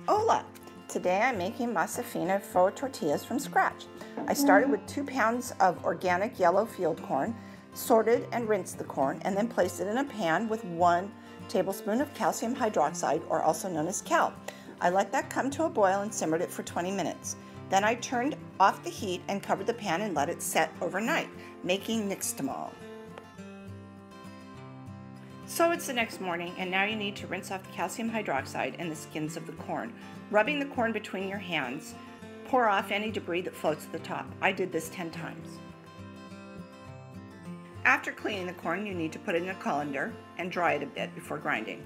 Hola! Today I'm making masa fina for tortillas from scratch. I started with 2 pounds of organic yellow field corn, sorted and rinsed the corn, and then placed it in a pan with 1 tablespoon of calcium hydroxide, or also known as cal. I let that come to a boil and simmered it for 20 minutes. Then I turned off the heat and covered the pan and let it set overnight, making nixtamal. So it's the next morning, and now you need to rinse off the calcium hydroxide and the skins of the corn. Rubbing the corn between your hands, pour off any debris that floats at the top. I did this 10 times. After cleaning the corn, you need to put it in a colander and dry it a bit before grinding.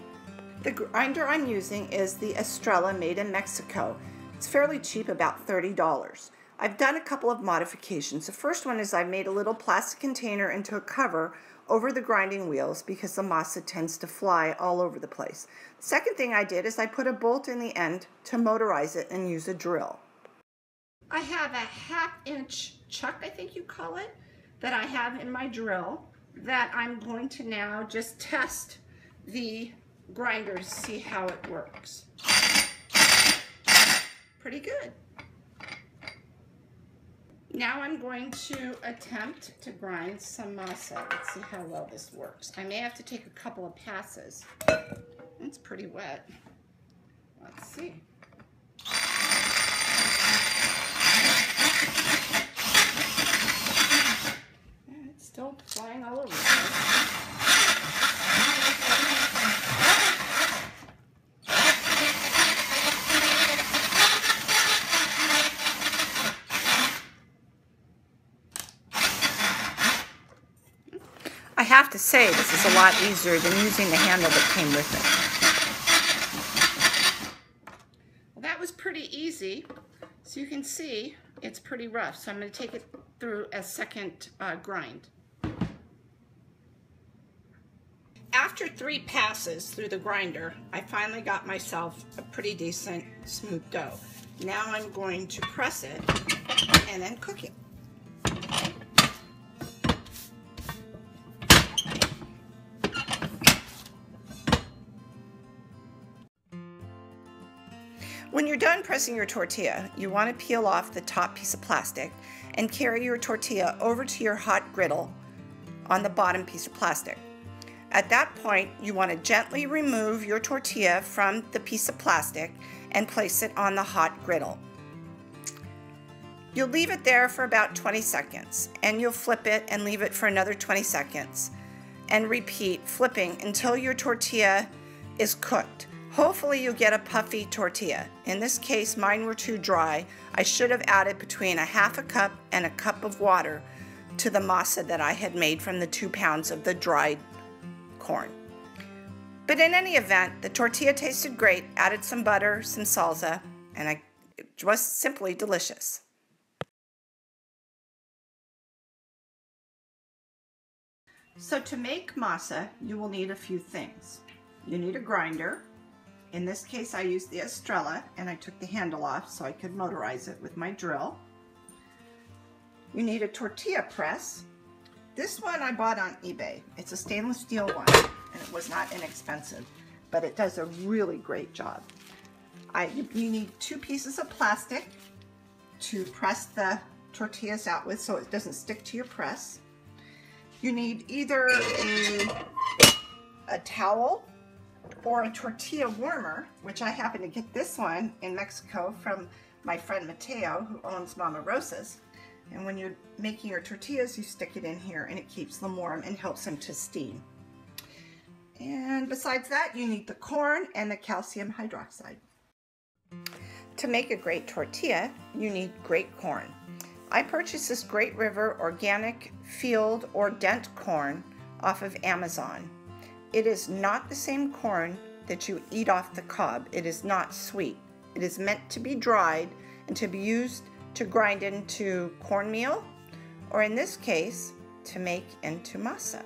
The grinder I'm using is the Estrella, made in Mexico. It's fairly cheap, about $30. I've done a couple of modifications. The first one is I've made a little plastic container into a cover over the grinding wheels because the masa tends to fly all over the place. The second thing I did is I put a bolt in the end to motorize it and use a drill. I have a 1/2-inch chuck, I think you call it, that I have in my drill that I'm going to now just test the grinder to see how it works. Pretty good. Now I'm going to attempt to grind some masa. Let's see how well this works. I may have to take a couple of passes. It's pretty wet. Let's see. Yeah, it's still flying all over the place. I have to say, this is a lot easier than using the handle that came with it. Well, that was pretty easy. So you can see it's pretty rough. So I'm going to take it through a second grind. After 3 passes through the grinder, I finally got myself a pretty decent smooth dough. Now I'm going to press it and then cook it. When you're done pressing your tortilla, you want to peel off the top piece of plastic and carry your tortilla over to your hot griddle on the bottom piece of plastic. At that point, you want to gently remove your tortilla from the piece of plastic and place it on the hot griddle. You'll leave it there for about 20 seconds, and you'll flip it and leave it for another 20 seconds, and repeat, flipping until your tortilla is cooked. Hopefully you'll get a puffy tortilla. In this case, mine were too dry. I should have added between 1/2 cup and a cup of water to the masa that I had made from the 2 pounds of the dried corn. But in any event, the tortilla tasted great, added some butter, some salsa, and it was simply delicious. So to make masa, you will need a few things. You need a grinder. In this case, I used the Estrella, and I took the handle off so I could motorize it with my drill. You need a tortilla press. This one I bought on eBay. It's a stainless steel one, and it was not inexpensive, but it does a really great job. You need 2 pieces of plastic to press the tortillas out with so it doesn't stick to your press. You need either a towel or a tortilla warmer, which I happen to get this one in Mexico from my friend Mateo, who owns Mama Rosa's. And when you're making your tortillas, you stick it in here and it keeps them warm and helps them to steam. And besides that, you need the corn and the calcium hydroxide. To make a great tortilla, you need great corn. I purchased this Great River organic field or dent corn off of Amazon. It is not the same corn that you eat off the cob. It is not sweet. It is meant to be dried and to be used to grind into cornmeal, or in this case, to make into masa.